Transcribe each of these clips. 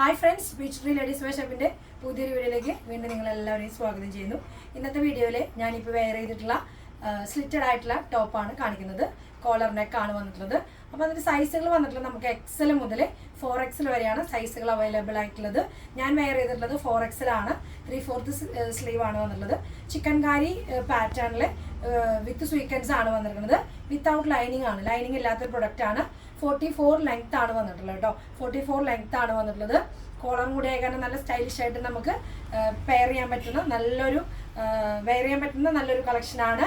Hi friends, beach tree ladies wear ഷോപ്പിൻ്റെ പുതിയൊരു വീഡിയോയിലേക്ക് വീണ്ടും നിങ്ങളെല്ലാവരെയും സ്വാഗതം ചെയ്യുന്നു. ഇന്നത്തെ വീഡിയോയിൽ ഞാനിപ്പോൾ വെയർ ചെയ്തിട്ടുള്ള സ്ലിറ്റഡ് ആയിട്ടുള്ള ടോപ്പാണ് കാണിക്കുന്നത്. കോളർ നെക്കാണ് വന്നിട്ടുള്ളത്. അപ്പോൾ അതിൻ്റെ സൈസുകൾ വന്നിട്ടുള്ളത് നമുക്ക് XL മുതൽ 4XL വരെയാണ് സൈസുകൾ അവൈലബിൾ ആയിട്ടുള്ളത്. ഞാൻ വെയർ ചെയ്തിട്ടുള്ളത് 4XL ആണ്. 3/4 സ്ലീവ് ആണ് വന്നിട്ടുള്ളത്. ചിക്കൻ കാരി പാറ്റേണിൽ വിത്ത് സ്വീക്കൻസ് ആണ് വന്നിരിക്കുന്നത്. വിത്തൗട്ട് ലൈനിങ് ആണ്, ലൈനിങ് ഇല്ലാത്തൊരു പ്രൊഡക്റ്റ് ആണ്. 44 ലെങ്ത് ആണ് വന്നിട്ടുള്ളത് കേട്ടോ. 44 ലെങ്ത് ആണ് വന്നിട്ടുള്ളത്. കോളറും കൂടി ആയി കാരണം നല്ല സ്റ്റൈലിഷ് ആയിട്ട് നമുക്ക് പെയർ ചെയ്യാൻ പറ്റുന്ന വെയർ ചെയ്യാൻ പറ്റുന്ന നല്ലൊരു കളക്ഷനാണ്.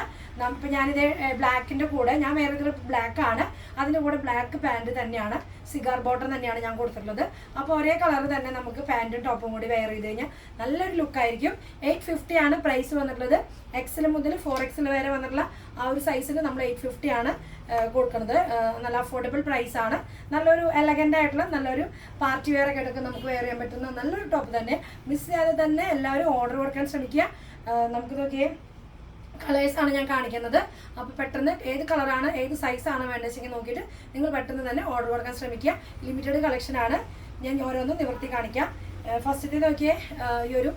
ഇപ്പം ഞാനിത് ബ്ലാക്കിൻ്റെ കൂടെ ഞാൻ വെയർ ചെയ്തത് ബ്ലാക്ക് ആണ്. അതിൻ്റെ കൂടെ ബ്ലാക്ക് പാൻറ് തന്നെയാണ്, സിഗാർ ബോട്ടം തന്നെയാണ് ഞാൻ കൊടുത്തിട്ടുള്ളത്. അപ്പോൾ ഒരേ കളർ തന്നെ നമുക്ക് പാൻറ്റും ടോപ്പും കൂടി വെയർ ചെയ്ത് കഴിഞ്ഞാൽ നല്ലൊരു ലുക്കായിരിക്കും. 850 ആണ് പ്രൈസ് വന്നിട്ടുള്ളത്. XL മുതൽ 4XL വരെ വന്നിട്ടുള്ള ആ ഒരു സൈസിൽ നമ്മൾ 850 ആണ് കൊടുക്കുന്നത്. നല്ല അഫോർഡബിൾ പ്രൈസ് ആണ്. നല്ലൊരു എലഗൻ്റ് ആയിട്ടുള്ള നല്ലൊരു പാർട്ടി വെയർ ഒക്കെ എടുക്കാൻ നമുക്ക് വെയർ ചെയ്യാൻ പറ്റുന്ന നല്ലൊരു ടോപ്പ് തന്നെ. മിസ് ചെയ്യാതെ തന്നെ എല്ലാവരും ഓർഡർ കൊടുക്കാൻ ശ്രമിക്കുക. നമുക്ക് നോക്കിയേ, കളേഴ്സാണ് ഞാൻ കാണിക്കുന്നത്. അപ്പോൾ പെട്ടെന്ന് ഏത് കളറാണ് ഏത് സൈസാണ് വേണ്ടതെങ്കിൽ നോക്കിയിട്ട് നിങ്ങൾ പെട്ടെന്ന് തന്നെ ഓർഡർ കൊടുക്കാൻ ശ്രമിക്കുക. ലിമിറ്റഡ് കളക്ഷനാണ്. ഞാൻ ഓരോന്നും നിവർത്തി കാണിക്കാം. ഫസ്റ്റത്തെ നോക്കിയേ, ഈ ഒരു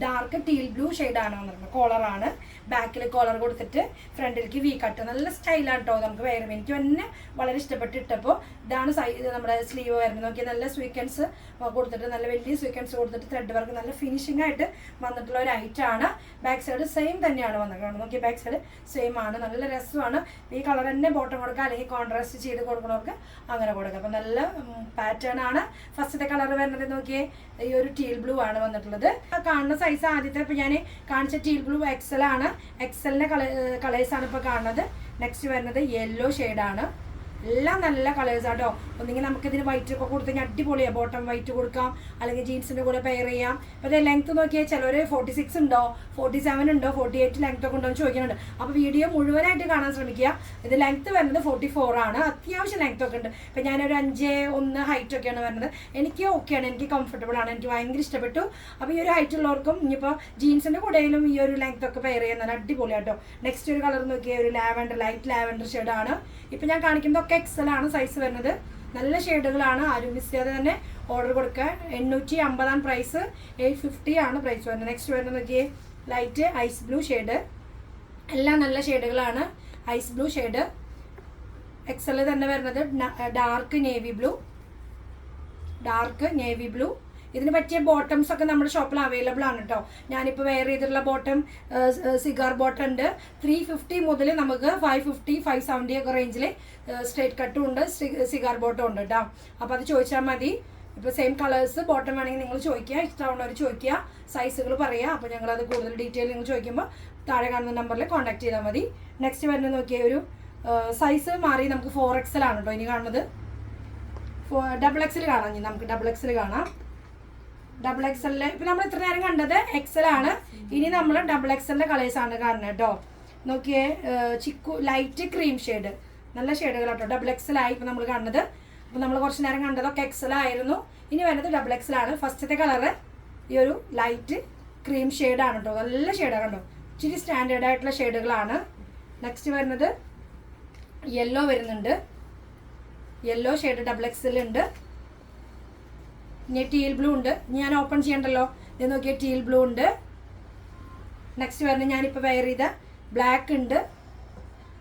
ഡാർക്ക് ടീൽ ബ്ലൂ ഷെയ്ഡാണ് വന്നിരുന്നത്. കോളറാണ്, ബാക്കിൽ കോളർ കൊടുത്തിട്ട് ഫ്രണ്ടിലേക്ക് വി കട്ട്. നല്ല സ്റ്റൈലാണ് കേട്ടോ. നമുക്ക് വെയർ എനിക്ക് തന്നെ വളരെ ഇഷ്ടപ്പെട്ട് ഇട്ടപ്പോൾ ഇതാണ് നമ്മുടെ സ്ലീവ് വരുന്നത്. നോക്കിയാൽ നല്ല സ്വീക്കൻസ് കൊടുത്തിട്ട്, നല്ല വലിയ സ്വീക്കൻസ് കൊടുത്തിട്ട് ത്രെഡ് വർക്ക് നല്ല ഫിനിഷിംഗ് ആയിട്ട് വന്നിട്ടുള്ള ഒരു ഐറ്റാണ്. ബാക്ക് സൈഡ് സെയിം തന്നെയാണ് വന്നിട്ടുള്ളത്. നോക്കിയാൽ ബാക്ക് സൈഡ് സെയിം ആണ്. നല്ല രസമാണ്. ഈ കളർ തന്നെ ബോട്ടം കൊടുക്കുക, അല്ലെങ്കിൽ കോൺട്രാസ്റ്റ് ചെയ്ത് കൊടുക്കുന്നവർക്ക് അങ്ങനെ കൊടുക്കുക. അപ്പം നല്ല പാറ്റേൺ ആണ്. ഫസ്റ്റത്തെ കളർ വരുന്നത് നോക്കിയേ, ഈ ഒരു ടീൽ ബ്ലൂ ആണ് വന്നിട്ടുള്ളത്. കാണുന്ന സൈസ് ആദ്യത്തെ ഇപ്പം ഞാൻ കാണിച്ച ടീൽ ബ്ലൂ XL ആണ്. XLന്റെ കളേഴ്സാണ് ഇപ്പോൾ കാണുന്നത്. നെക്സ്റ്റ് വരുന്നത് യെല്ലോ ഷെയ്ഡാണ്. എല്ലാം നല്ല കളേഴ്സ് ആട്ടോ. ഒന്നെങ്കിൽ നമുക്കിതിന് വൈറ്റ് ഒക്കെ കൊടുത്ത് കഴിഞ്ഞാൽ അടിപൊളിയാണ്. ബോട്ടം വൈറ്റ് കൊടുക്കാം, അല്ലെങ്കിൽ ജീൻസിൻ്റെ കൂടെ പെയർ ചെയ്യാം. അപ്പോൾ ലെങ്ത് നോക്കിയാൽ ചിലർ 46 ഉണ്ടോ, 47 ഉണ്ടോ, 48 ലെങ്ത് ഒക്കെ ഉണ്ടോ എന്ന് ചോദിക്കുന്നുണ്ട്. അപ്പോൾ വീഡിയോ മുഴുവനായിട്ട് കാണാൻ ശ്രമിക്കുക. ഇത് ലെങ്ത് വരുന്നത് 44 ആണ്. അത്യാവശ്യം ലെങ്ത് ഒക്കെ ഉണ്ട്. ഇപ്പം ഞാനൊരു 5'1" ഹൈറ്റ് ഒക്കെയാണ് വരുന്നത്. എനിക്ക് ഓക്കെയാണ്, എനിക്ക് കംഫർട്ടബിൾ ആണ്, എനിക്ക് ഭയങ്കര ഇഷ്ടപ്പെട്ടു. അപ്പോൾ ഈ ഒരു ഹൈറ്റ് ഉള്ളവർക്കും ഇനിയിപ്പോൾ ജീൻസിൻ്റെ കൂടെയും ഈ ഒരു ലെങ്ത് ഒക്കെ പെയർ ചെയ്യാൻ നല്ല അടിപൊളിയാട്ടോ. നെക്സ്റ്റ് ഒരു കളർ നോക്കിയാൽ ഒരു ലൈറ്റ് ലാവൻഡർ ഷെയ്ഡാണ്. ഇപ്പം ഞാൻ കാണിക്കുന്നത് XL ആണ് സൈസ് വരുന്നത്. നല്ല ഷെയ്ഡുകളാണ്. ആരും മിസ് ചെയ്യാതെ തന്നെ ഓർഡർ കൊടുക്കുക. 850 ആണ് പ്രൈസ്. 850 ആണ് പ്രൈസ് വരുന്നത്. നെക്സ്റ്റ് വരുന്നത് നോക്കിയേ, ലൈറ്റ് ഐസ് ബ്ലൂ ഷെയ്ഡ്. എല്ലാം നല്ല ഷെയ്ഡുകളാണ്. Ice blue shade. XL തന്നെ വരുന്നത് ഡാർക്ക് നേവി ബ്ലൂ. ഇതിന് പറ്റിയ ബോട്ടംസ് ഒക്കെ നമ്മുടെ ഷോപ്പിൽ അവൈലബിൾ ആണ് കേട്ടോ. ഞാനിപ്പോൾ വെയർ ചെയ്തിട്ടുള്ള ബോട്ടം സിഗാർ ബോട്ടം ഉണ്ട്. 350 മുതൽ നമുക്ക് 550, 570 ഒക്കെ റേഞ്ചിൽ സ്ട്രേറ്റ് കട്ടും ഉണ്ട്, സിഗാർ ബോട്ടം ഉണ്ട് കേട്ടോ. അപ്പോൾ അത് ചോദിച്ചാൽ മതി. ഇപ്പോൾ സെയിം കളേഴ്സ് ബോട്ടം വേണമെങ്കിൽ നിങ്ങൾ ചോദിക്കുക, ഇഷ്ടമുള്ളവർ ചോദിക്കുക, സൈസുകൾ പറയുക. അപ്പോൾ ഞങ്ങളത് കൂടുതൽ ഡീറ്റെയിൽ നിങ്ങൾ ചോദിക്കുമ്പോൾ താഴെ കാണുന്ന നമ്പറിൽ കോൺടാക്ട് ചെയ്താൽ മതി. നെക്സ്റ്റ് വരുന്നത് നോക്കിയാൽ ഒരു സൈസ് മാറി നമുക്ക് 4XL ആണ് കേട്ടോ ഇനി കാണുന്നത്. XXL കാണാം. ഇനി നമുക്ക് XXL കാണാം. XXL ഇപ്പം നമ്മൾ ഇത്ര നേരം കണ്ടത് XL ആണ്. ഇനി നമ്മൾ XXL കളേഴ്സാണ് കാണുന്നത് കേട്ടോ. നോക്കിയേ, ചിക്കു ലൈറ്റ് ക്രീം ഷെയ്ഡ്. നല്ല ഷെയ്ഡുകൾ കേട്ടോ. XXL ആയി ഇപ്പം നമ്മൾ കാണുന്നത്. അപ്പം നമ്മൾ കുറച്ച് നേരം കണ്ടതൊക്കെ XL ആയിരുന്നു. ഇനി വരുന്നത് XXL ആണ്. ഫസ്റ്റത്തെ കളറ് ഈ ഒരു ലൈറ്റ് ക്രീം ഷെയ്ഡാണ് കേട്ടോ. നല്ല ഷെയ്ഡാണ് കേട്ടോ. ഇച്ചിരി സ്റ്റാൻഡേർഡ് ആയിട്ടുള്ള ഷെയ്ഡുകളാണ്. നെക്സ്റ്റ് വരുന്നത് യെല്ലോ വരുന്നുണ്ട്. യെല്ലോ ഷെയ്ഡ് XXL ഉണ്ട്. ഇനി ടീൽ ബ്ലൂ ഉണ്ട്. ഞാൻ ഓപ്പൺ ചെയ്യണ്ടല്ലോ. ഇത് നോക്കിയാൽ ടീൽ ബ്ലൂ ഉണ്ട്. നെക്സ്റ്റ് വരുന്നത് ഞാനിപ്പോൾ വെയർ ചെയ്ത ബ്ലാക്ക് ഉണ്ട്.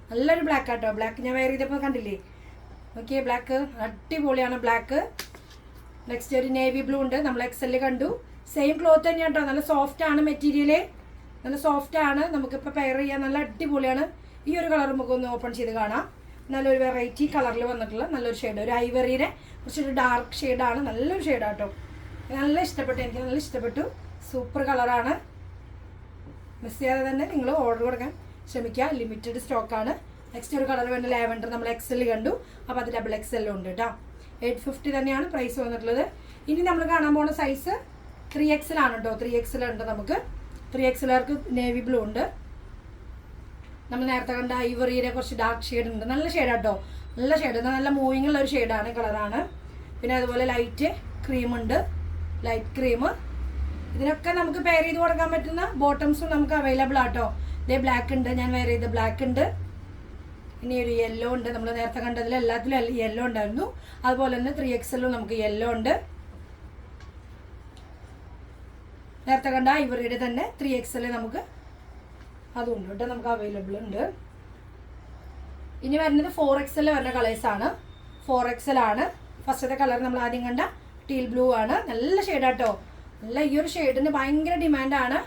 നല്ലൊരു ബ്ലാക്ക് ആട്ടോ. ബ്ലാക്ക് ഞാൻ വെയർ ചെയ്തപ്പോൾ കണ്ടില്ലേ, നോക്കിയേ, ബ്ലാക്ക് അടിപൊളിയാണ് ബ്ലാക്ക്. നെക്സ്റ്റ് ഒരു നേവി ബ്ലൂ ഉണ്ട്. നമ്മൾ XL കണ്ടു. സെയിം ക്ലോത്ത് തന്നെയാണ് കേട്ടോ. നല്ല സോഫ്റ്റ് ആണ് മെറ്റീരിയൽ. നല്ല സോഫ്റ്റ് ആണ്. നമുക്കിപ്പോൾ പെയർ ചെയ്യാൻ നല്ല അടിപൊളിയാണ്. ഈ ഒരു കളർ നമുക്കൊന്ന് ഓപ്പൺ ചെയ്ത് കാണാം. നല്ലൊരു വെറൈറ്റി കളറിൽ വന്നിട്ടുള്ള നല്ലൊരു ഷെയ്ഡ്, ഒരു ഐവറിയുടെ കുറച്ചൊരു ഡാർക്ക് ഷെയ്ഡാണ്. നല്ലൊരു ഷെയ്ഡാട്ടോ. നല്ല ഇഷ്ടപ്പെട്ടു, എനിക്ക് നല്ല ഇഷ്ടപ്പെട്ടു. സൂപ്പർ കളറാണ്. മിസ് ചെയ്യാതെ തന്നെ നിങ്ങൾ ഓർഡർ കൊടുക്കാൻ ശ്രമിക്കുക. ലിമിറ്റഡ് സ്റ്റോക്കാണ്. നെക്സ്റ്റ് ഒരു കളർ വേണ്ട ലാവൻഡർ നമ്മൾ XL കണ്ടു. അപ്പോൾ അത് XXL ഉണ്ട് കേട്ടോ. 850 തന്നെയാണ് പ്രൈസ് വന്നിട്ടുള്ളത്. ഇനി നമ്മൾ കാണാൻ പോകുന്ന സൈസ് 3XL ആണ് കേട്ടോ. 3XL ഉണ്ട് നമുക്ക്. 3XLർക്ക് നേവി ബ്ലൂ ഉണ്ട്. നമ്മൾ നേരത്തെ കണ്ട ഐവറിയുടെ കുറച്ച് ഡാർക്ക് ഷെയ്ഡ് ഉണ്ട്. നല്ല ഷെയ്ഡാട്ടോ. നല്ല ഷെയ്ഡ്, നല്ല മൂവിങ് ഉള്ള ഒരു ഷെയ്ഡാണ്, കളറാണ്. പിന്നെ അതുപോലെ ലൈറ്റ് ക്രീം ഉണ്ട്. Light cream. ഇതിനൊക്കെ നമുക്ക് പെയർ ചെയ്ത് കൊടുക്കാൻ പറ്റുന്ന ബോട്ടംസും നമുക്ക് അവൈലബിൾ ആട്ടോ. ഇതേ ബ്ലാക്ക് ഉണ്ട്. ഞാൻ വെയർ ചെയ്ത ബ്ലാക്ക് ഉണ്ട്. ഇനി ഒരു യെല്ലോ ഉണ്ട്. നമ്മൾ നേരത്തെ കണ്ടതിൽ എല്ലാത്തിലും യെല്ലോ ഉണ്ടായിരുന്നു. അതുപോലെ തന്നെ 3XL നമുക്ക് യെല്ലോ ഉണ്ട്. നേരത്തെ കണ്ട ഐവറിയുടെ തന്നെ 3XL നമുക്ക് അതുകൊണ്ട് കേട്ടോ, നമുക്ക് അവൈലബിൾ ഉണ്ട്. ഇനി വരുന്നത് 4XL വരുന്ന കളേഴ്സാണ്. 4XL ആണ്. ഫസ്റ്റത്തെ കളർ നമ്മൾ ആദ്യം കണ്ട ടീൽ ബ്ലൂ ആണ്. നല്ല ഷെയ്ഡാട്ടോ, നല്ല ഈ ഒരു ഷെയ്ഡിന് ഭയങ്കര ഡിമാൻഡാണ്.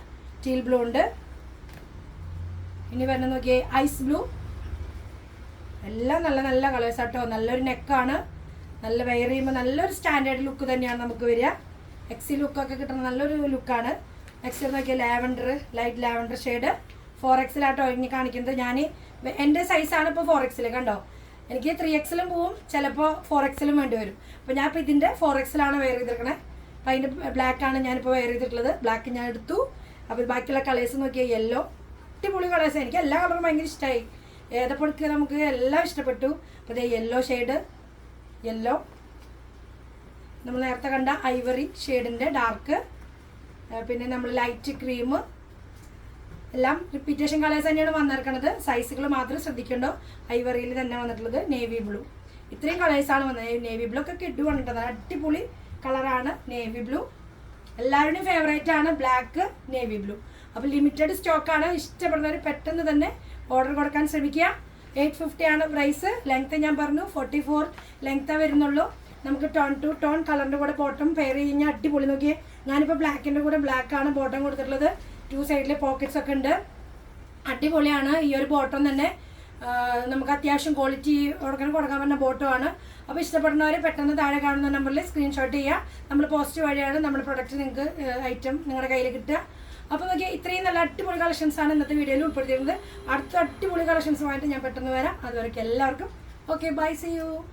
ടീൽ ബ്ലൂ ഉണ്ട്. ഇനി വരുന്നത് നോക്കിയേ ഐസ് ബ്ലൂ. എല്ലാം നല്ല നല്ല കളേഴ്സ് ആട്ടോ. നല്ലൊരു നെക്കാണ്. നല്ല വെയർ ചെയ്യുമ്പോൾ നല്ലൊരു സ്റ്റാൻഡേർഡ് ലുക്ക് തന്നെയാണ് നമുക്ക് വരിക. എക്സി ലുക്കൊക്കെ കിട്ടുന്ന നല്ലൊരു ലുക്കാണ്. നെക്സ്റ്റ് നോക്കിയാൽ lavender, light lavender shade 4XL ആട്ടോ ഇനി കാണിക്കുന്നത്. ഞാൻ എൻ്റെ സൈസാണ് ഇപ്പോൾ 4XL. കണ്ടോ, എനിക്ക് 3XL പോവും, ചിലപ്പോൾ 4XL വേണ്ടി വരും. അപ്പോൾ ഞാൻ ഇപ്പോൾ ഇതിൻ്റെ 4XL ആണ് വെയർ ചെയ്തിരിക്കണേ. അപ്പോൾ അതിൻ്റെ ബ്ലാക്കാണ് ഞാനിപ്പോൾ വെയർ ചെയ്തിട്ടുള്ളത്. ബ്ലാക്ക് ഞാൻ എടുത്തു. അപ്പോൾ ബാക്കിയുള്ള കളേഴ്സ് നോക്കിയാൽ യെല്ലോ, അടിപൊളി കളേഴ്സ്. എനിക്ക് എല്ലാ കളറും ഭയങ്കര ഇഷ്ടമായി. ഏതപ്പൊടുക്ക് നമുക്ക് എല്ലാം ഇഷ്ടപ്പെട്ടു. അപ്പോൾ ഇതേ യെല്ലോ ഷെയ്ഡ്, യെല്ലോ നമ്മൾ നേരത്തെ കണ്ട ഐവറി ഷെയ്ഡിൻ്റെ ഡാർക്ക്, പിന്നെ നമ്മൾ ലൈറ്റ് ക്രീം, എല്ലാം റിപ്പീറ്റേഷൻ കളേഴ്സ് തന്നെയാണ് വന്നിരിക്കുന്നത്. സൈസുകൾ മാത്രം ശ്രദ്ധിക്കണ്ടോ. ഐവറിയിൽ തന്നെ വന്നിട്ടുള്ളത് നേവി ബ്ലൂ. ഇത്രയും കളേഴ്സാണ് വന്നത്. നേവി ബ്ലൂ ഒക്കെ കിട്ടുവാണ് കേട്ടോ. അടിപൊളി കളറാണ് നേവി ബ്ലൂ. എല്ലാവരുടെയും ഫേവറേറ്റ് ആണ് ബ്ലാക്ക്, നേവി ബ്ലൂ. അപ്പോൾ ലിമിറ്റഡ് സ്റ്റോക്കാണ്. ഇഷ്ടപ്പെടുന്നവർ പെട്ടെന്ന് തന്നെ ഓർഡർ കൊടുക്കാൻ ശ്രമിക്കുക. 850 ആണ് പ്രൈസ്. ലെങ്ത്ത് ഞാൻ പറഞ്ഞു 44 ലെങ്ത്തേ വരുന്നുള്ളൂ. നമുക്ക് ടോൺ ടു ടോൺ കളറിൻ്റെ കൂടെ ബോട്ടം പെയർ കഴിഞ്ഞാൽ അടിപൊളി. നോക്കിയേ, ഞാനിപ്പോൾ ബ്ലാക്കിൻ്റെ കൂടെ ബ്ലാക്കാണ് ബോട്ടം കൊടുത്തിട്ടുള്ളത്. 2 സൈഡിൽ പോക്കറ്റ്സ് ഒക്കെ ഉണ്ട്. അടിപൊളിയാണ് ഈ ഒരു ബോട്ടം തന്നെ. നമുക്ക് അത്യാവശ്യം ക്വാളിറ്റി കൊടുക്കാൻ പറ്റുന്ന ബോട്ടമാണ്. അപ്പോൾ ഇഷ്ടപ്പെടുന്നവർ പെട്ടെന്ന് താഴെ കാണുന്ന നമ്പറിൽ സ്ക്രീൻഷോട്ട് ചെയ്യുക. നമ്മൾ പോസ്റ്റ് വഴിയാണ് നമ്മുടെ പ്രൊഡക്റ്റ് നിങ്ങൾക്ക് ഐറ്റം നിങ്ങളുടെ കയ്യിൽ കിട്ടുക. അപ്പോൾ നോക്കിയാൽ ഇത്രയും നല്ല അടിപൊളി കളക്ഷൻസാണ് ഇന്നത്തെ വീഡിയോയിൽ ഉൾപ്പെടുത്തിയിരുന്നത്. അടുത്ത അടിപൊളി കളക്ഷൻസുമായിട്ട് ഞാൻ പെട്ടെന്ന് വരാം. അതുവരെയ്ക്ക് എല്ലാവർക്കും ഓക്കെ, ബൈ, സീ യു.